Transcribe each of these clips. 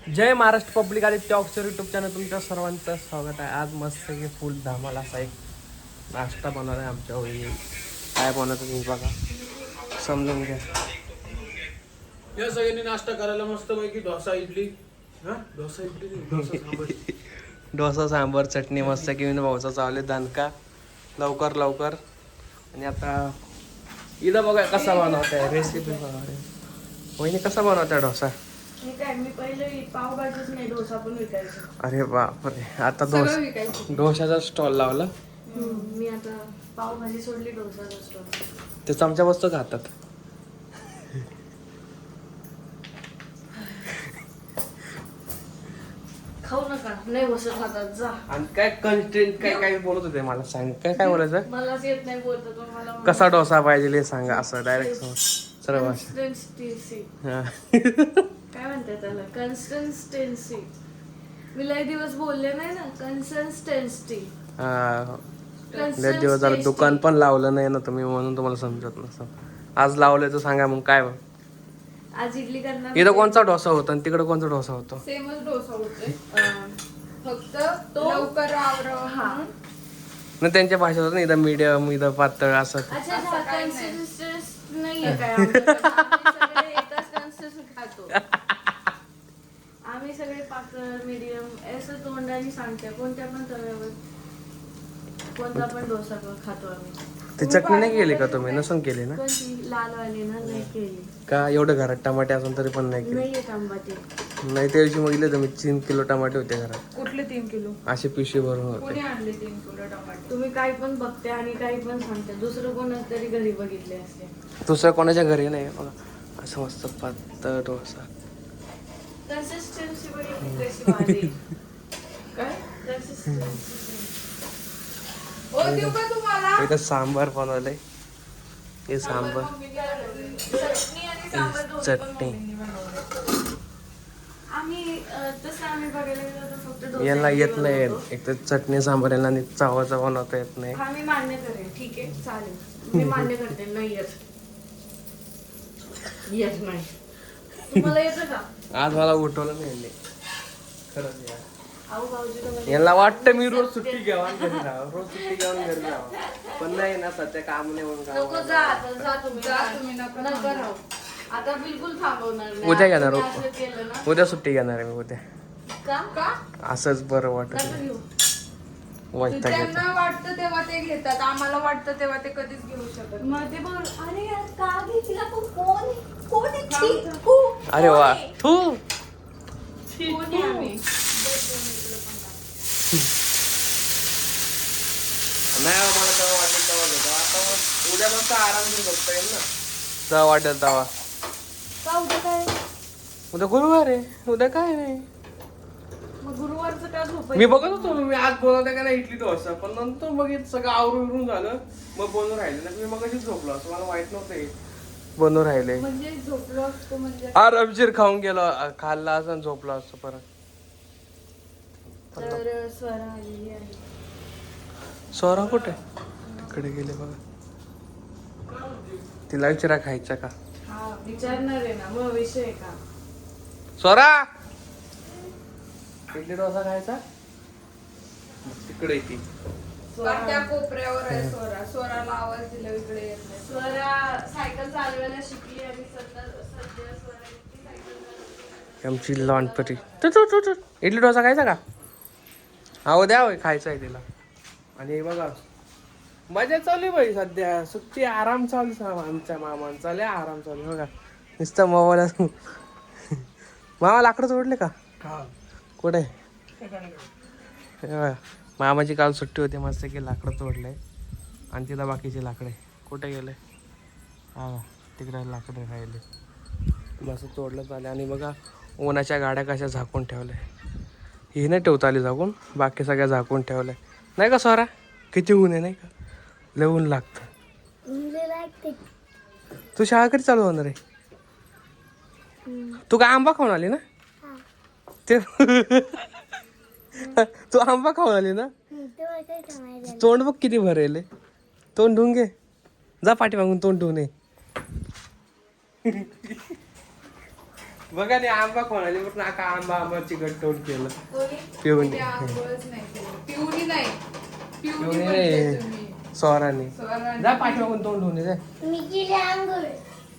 जय Maharashtra public Aditya officer YouTube channel तुमच्या सर्वांचं स्वागत आहे. आज मस्त की फुल धमाल असा एक नाश्ता बनवला आहे आमच्या होई. काय बनवतं तुम्ही बघा, समजून घ्या. या सगळ्यांनी नाश्ता करायला मस्त पैकी डोसा इडली. डोसा इडली नाही, डोसा सांबार. डोसा सांबार चटणी मस्त की विनू भाऊचा चावले दणका लवकर लवकर. आणि आता इथं बघा कसा बनवत आहे रेसिपी बघा. वहिनी कसा बनवत आहे डोसा? मी पहिले पावभाजीच नाही डोसा पण विकायचो. अरे बापरे, आता सगळं विकायचं. डोशाचा स्टॉल लावला. मी आता पावभाजी सोडली डोसाचा स्टॉल. ते चमचा वस्तू खातात. खाऊ नका, नाही बसत हातात जा. आणि काय कंटेंट काय काय बोलत होते मला सांग, काय काय बोलायचं? मलाच येत नाही बोलतो तो मला. कसा डोसा पाहिजे हे सांगा असं डायरेक्ट सर्व भाषा. कन्सिस्टन्सी हा. काय म्हणतात त्याला? कन्सिस्टन्सी. मी लय दिवस बोलले नाही ना. कन्सिस्टन्सी. हा. लय दिवस झालं दुकान पण लावलं नाही ना तुम्ही, म्हणून तुम्हाला समजत नसतं. आज लावलंय तर सांगा मग काय. आज इडली करणार. इथं कोणता डोसा होता आणि तिकडे कोणता डोसा होता? सेमच डोसा होतोय, फक्त तो लवकर आवरावा म्हणून. ना त्यांच्या भाषेत होतं ना, इथं मीडियम इथं पातळ असं. अच्छा कन्सिस्टन्सी नाहीये काय आमच्याकडे. आम्ही सगळे एकच कन्सिस्टन्सी खातो. आम्ही सगळे पातळ मीडियम असं तोंडाने सांगते. कोणत्या पण तव्यावर कोणता पण डोसा खातो आम्ही. ती चटणी नाही केली का तुम्ही? नसून केली ना? कोणती लाल वाली ना? नाही केली. का एवढं घरात टमाटे असून तरी पण नाही केली? नाहीये टमाटे. नाही, त्या दिवशी बघितले तुम्ही 3 किलो टमाटे होते घरात. कुठले 3 किलो? असे पिशवी भरून होते. कोणी आणले 3 किलो टमाटे? तुम्ही काही पण बघते आणि काही पण सांगते. दुसरं कोणाच तरी घरी बघितले असते. दुसऱ्या कोणाच्या घरी नाही बघा. असं मस्त पातळ डोसा. कन्सिस्टन्सी बघितली कशी वाढली. काय कन्सिस्टन्सी. ओ देऊ का तुम्हाला? इथं सांबार बनवलंय. हे सांबार चटणी आणि सांबार दोन्ही पण चटणी. मम्मीने बनवले. आम्ही तसं आम्ही बघायला गेलो तर फक्त डोसा यांना इडली येत नाही. बनवतो. एक तर चटणी सांबार यांना आणि चावाचा बनवता येत नाही. हा मी मान्य करेन. ठीक आहे चालेल. मी मान्य करते. नाही येत. येत नाही. तुम्हाला येतं का? आज मला उठवलं नाही यांनी. खरंच यार. अहो भाऊजी तुम्हाला यांना वाटतं मी रोज सुट्टी घ्यावा आणि घरी राहावं, रोज सुट्टी घ्यावं घरी जावं, पण नाही ना, सध्या काम नाही म्हणून नको गावाला. जा आता. जा तुम्ही. जा तुम्ही, नका नका राहू. आता बिलकुल थांबवणार नाही. उद्या घेणार तुम्ही हो. असं केलं ना. उद्या सुट्टी घेणार आहे मी उद्या. का? का? असंच बरं वाटत नका नाही. घेऊ. वैताग येतो. त्यांना वाटतं तेव्हा ते घेतात, आम्हाला वाटतं तेव्हा ते कधीच घेऊ शकत. मग ते बोल. अरे यार का घेतला पण कोण आहे? छी, अरे वा. थू. कोण आहे आम्ही? नाही हो, मला तेव्हा वाटेल तेव्हा घेतो. आता मग उद्या मस्त आराम घेऊन बघता येईल ना, तेव्हा वाटेल तेव्हा. का उद्या काय? उद्या गुरुवार आहे, उद्या काय नाही. मग गुरुवारचं का झोपायचं? मी बघत होतो मी आज बोलवते का नाही इडली डोसा, पण नंतर बघित सगळं आवरून विरून झालं, मग बनवून राहिले ना. मी मग झोपलो असं मला माहित नव्हतं हे बनवून राहिले. म्हणजे झोपलो असतो म्हणजे आरामशीर खाऊन गेलो, खाल्ला असं आणि झोपलो असतो परत. तर स्वरा आलेली आहे. स्वरा कुठे? इकडे गेले बघा. तिला विचारा खायचा का? हा विचारणार आहे ना, मग विषय आहे का? स्वरा, इडली डोसा खायचा? तिकडे ती पण त्या कोपऱ्यावर आहे स्वरा. स्वराला आवाज दिला इकडे येत नाही. स्वरा सायकल चालवायला शिकली आणि सध्या स्वरा इतकी सायकल चालवते. आमची लॉनपरी. इडली डोसा खायचा का? हो द्या होय, खायचा आहे तिला. आणि हे बघा मजा चालू आहे बाई, सध्या सुट्टी आराम चालू आहे. आमच्या मामांचा लय आराम चालू आहे बघा. नुसतं मोबाईल. मामा लाकडं तोडले का? कुठे? हे बघा, मामाची काल सुट्टी होती, मस्त की लाकडं तोडले. आणि तिला बाकीचे लाकडे कुठे गेले? हा तिकडे लाकडं राहिले, मस्त तोडलं झाले. आणि बघा उन्हाच्या गाड्या कशा झाकून ठेवल्या. ही नाही ठेवता आली झाकून, बाकी सगळ्या झाकून ठेवल्या. नाही का स्वरा? किती ऊन आहे नाही का? लय ऊन लागतं. तू शाळा कधी चालू होणार आहे? तू काय आंबा खाऊन आली ना? ते तू आंबा खाऊन आली ना? तोंड बघ किती भरेल. तोंड धुवून घे जा, पाठी मागून तोंड धुवून ये. बघा नाही आंबा कोणाली पण नाका आंबा आंबा चिकट तोंड केलं कोणी? पिऊनी. तिने आंघोळच नाही केली. पिऊनी नाही. पिऊनी पिऊनी म्हटले नाही. तुम्ही. स्वराने स्वराने. जा पाठीमागून तोंड धुवून ये, जा. मी केली आंघोळ.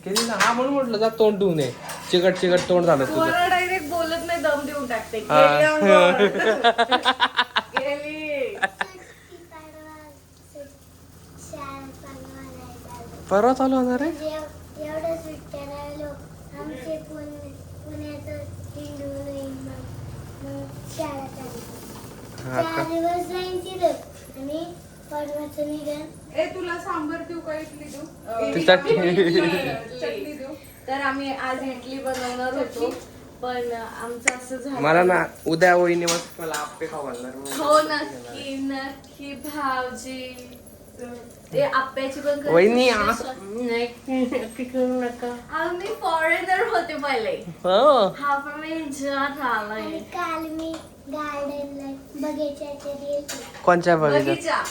केली ना हा म्हणून म्हटलं जा तोंड धुवून ये. चिकट चिकट तोंड झालं तुझं पोरं डायरेक्ट बोलत नाही दम देऊन टाकते हा. गेली आंघोळ. गेली. परवा चालू होणार आहे एवढं सुट्ट्या राहिलो आमचे पुण्याचं हिंदू मग शाळा चालू हा का 4 दिवस जाईन तिथं आणि परवाचं निघण ए तुला सांबर देऊ का इडली देऊ? ती चटणी. चटणी देऊ. तर आम्ही आज इडली बनवणार होतो पण आमचं असं झालं. मला ना उद्या वहिनी मस्त मला आप्पे खाऊ घालणार मग. हो नक्की नक्की भाऊजी. ते आप्याची पण कधी वहिनी विशेष- नक्की करू नका आम्ही फॉरेनर होते पहिले हो हा पण मी जत आलाय. आणि काल मी गार्डनला बगीच्याच्या गेलते कोणच्या बगीचा बगीचा.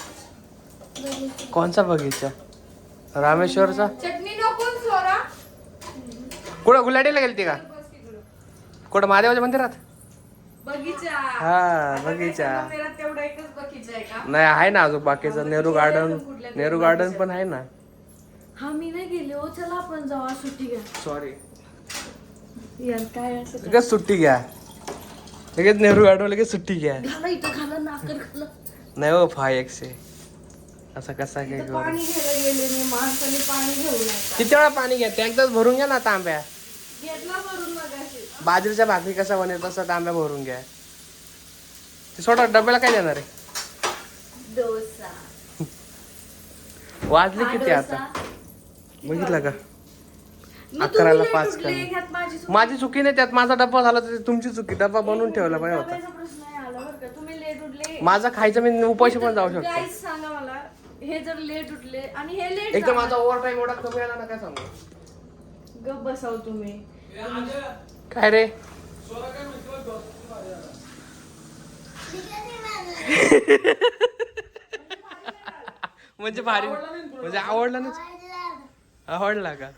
बगीचा कोणचा बगीचा रामेश्वरचा चटणी नको सोरा. कुठं गुलाडीला गेलती का बस तिकडं. कुठं महादेवाच्या मंदिरात बगीचा. हा, आता बगीचा. काय मंदिरात तेवढा एकच बगीचा आहे का? नाही आहे ना अजून बाकीचं नेहरू गार्डन नेहरू गार्डन पण आहे ना हा मी नाही गेले हो. चला आपण जाऊ आज सुट्टी घ्या. सॉरी यार काय असं लगेच सुट्टी घ्या लगेच नेहरू गार्डन लगेच सुट्टी घ्या घाला इथं घाला नाकर घाला. नाही हो 5x असं कसा काय इथं करू पाणी घ्यायला गेले नाही माणसाने पाणी घेऊन येतात. किती वेळा पाणी घ्या एकदाच भरून घ्या ना तांब्या घेतला भरून मगाशी. बाजरीच्या भाकरी कसा बनवत तसा तांब्या भरून घ्या ते सोडा डब्याला काय देणार आहे डोसा. वाजले हा किती आता डोसा. बघितलं का मग 11 ला तुम्ही 5 लय कमी. तुटले, ह्यात माझी चूक. माझी चुकी नाही त्यात माझा डब्बा झाला तर तुमची चुकी डब्बा बनवून ठेवला पाहिजे होता डब्याचा प्रश्न नाही आला बरं का. तुम्ही लेट उठले. माझा खायचं मी उपाशी पण जाऊ शकतो Guys, सांगा मला हे जर लेट उठले आणि हे लेट एक तर माझा ओव्हर टाइम एवढा कमी आला ना काय सांगू गप बसाव तुम्ही. काय रे सोरा काय म्हणतो डोसा भाजी आला. म्हणजे भारी म्हणजे आवडला ना आवडला का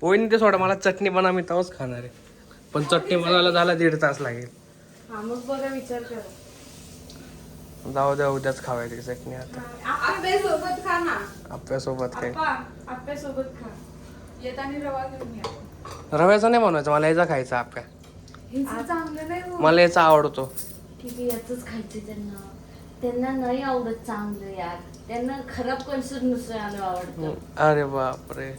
होईन ते सोडा मला चटणी बनवा मी तेव्हाच खाणार आहे पण चटणी बनवायला झाला 1.5 तास लागेल हा मग बघा विचार करा. जाऊ द्या उद्याच खावायची चटणी आता आप्पे सोबत खा ना. आपल्यासोबत काय आप्पा आप्यासोबत खा. येताना रवा घेऊन या. रव्याचा नाही बनवायचा मला याचा खायचा आपल्या हे जर चांगलं नाही हो. मला याचा आवडतो ठीक आहे याच खायचं त्यांना. त्यांना नाही आवडत चांगलं यार. त्यांना खराब कन्सर्न नुसतं आवडतं. अरे बापरे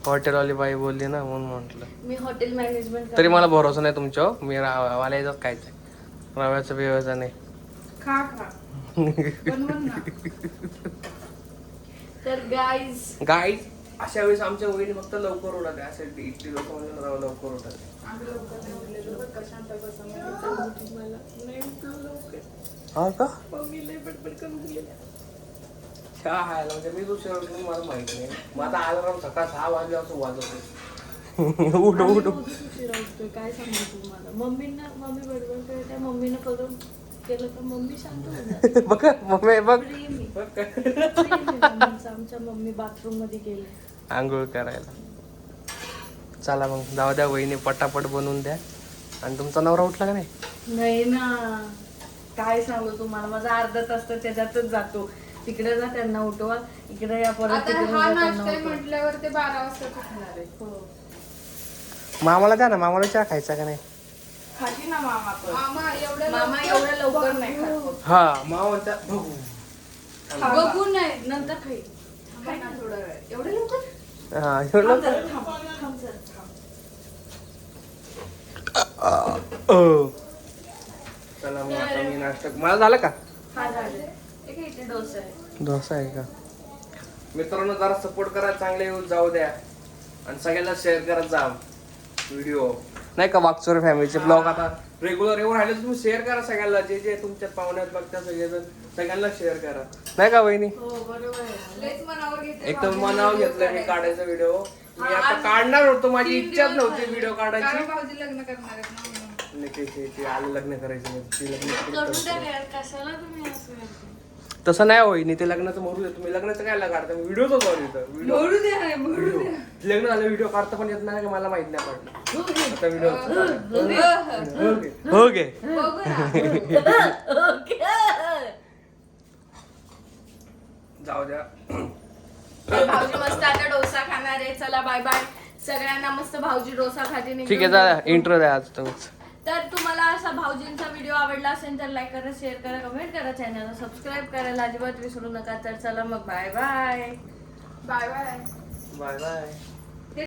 हॉटेलवाली बाई बोलली ना म्हणून म्हटलं मी हॉटेल मॅनेजमेंट तरी मला भरोसा नाही तुमच्यावर मी मला याचाच खायचं रव्याचं बिव्याचं नाही खा खा. बनवून ना. तर गाईज गाईज अशा वेळेस आमच्या वहिनी फक्त लवकर उठत आहे असे इडली डोसा म्हणजे लवकर उठत आहे. आम्ही लवकर नाही उठलेलो बरं का. शांत बसा. मला चालू मला नाही उठलं लवकर. हा का मम्मी लय बडबड करून गेल्या. चहा खायला म्हणजे मी दुसऱ्या वेळेस मला माहिती नाही माझा अलार्म सकाळ 6 वाजल्यापासून वाजवतो उठ आम्ही उठ रोजच उशिरा उठतोय. काय सांगू तुम्हाला. मम्मी बडबड करते. मम्मीनं करून केलं तर मम्मी शांत होऊन जाते. बघ मम्मी बघ प्रेम आहे. बघ काय. प्रेम आहे मम्मीचं. आमच्या मम्मी बाथरूम मध्ये गेले. आंघोळ करायला चला मग जाऊ द्या वहिनी पटापट बनवून द्या आणि तुमचा नवरा उठला का नाही नाही ना काय सांगू तुम्हाला. माझा अर्धा तास तर त्याच्यातच जातो. तिकडे जा त्यांना उठवा इकडे या परत आता तिकडे जा हा त्यांना नाश्ता उठवा. म्हटल्यावर ते 12 वाजता उठणार आहे. हो. मामाला द्या ना मामाला चहा खायचा का नाही खाती ना मामा पण. मामा एवढं मामा एवढ्या लवकर नाही खात. हा मामाचा बघू बघू नाही. नंतर खाईल. खाय ना थोडा वेळ. एवढं लवकर. हा थांब एवढं जरा, थांब. थांब जरा, थांब. चला मग आता मी नाश्ता मला झालं का हा झालं. एक इथे डोसा आहे. डोसा आहे का मित्रांनो जरा सपोर्ट करा चांगले येऊन जाऊ द्या आणि सगळ्यांना शेअर करत जा व्हिडिओ नाही का वागचोरे फॅमिलीचे ब्लॉग आता रेग्युलर येऊन राहिले तर तुम्ही शेअर करा सगळ्यांना जे जे तुमच्या पाहुण्यात बघता सगळेजण सगळ्यांना शेअर करा नाही का वहिनी हो बरोबर आहे. लयच मनावर घेते. एक तर मनाव घेतलं मी काढायचा व्हिडिओ मी आता काढणार होतो माझी इच्छाच नव्हती व्हिडिओ काढायची कारण भाऊजी लग्न करणार आहेत ना म्हणून. नाही, ते आले लग्न करायचे नाही. ती लग्न करून द्या रे यार. कशाला तुम्ही असं करता? तसं नाही होईनी ते लग्नाचं मरू दे. तुम्ही लग्नाचं काय काढता व्हिडिओच चालू इथं व्हिडिओ बोलू दे आहे, बोलू दे. लग्न झालं व्हिडिओ काढता पण येत नाही का मला माहित नाही पडलं आता व्हिडिओ हो गे बघू ना. जाऊ द्या. भाऊजी मस्त आता डोसा खाणार आहे. चला बाय बाय सगळ्यांना. मस्त भाऊजी डोसा खाते. ठीक आहे जा इंट्रो द्या आज तुम्हीच. तर तुम्हाला असा भाऊजींचा व्हिडिओ आवडला असेल तर लाईक करा, शेअर करा, कमेंट करा, चॅनलला सबस्क्राईब करायला अजिबात विसरू नका. तर चला मग bye bye. Bye bye. Bye bye.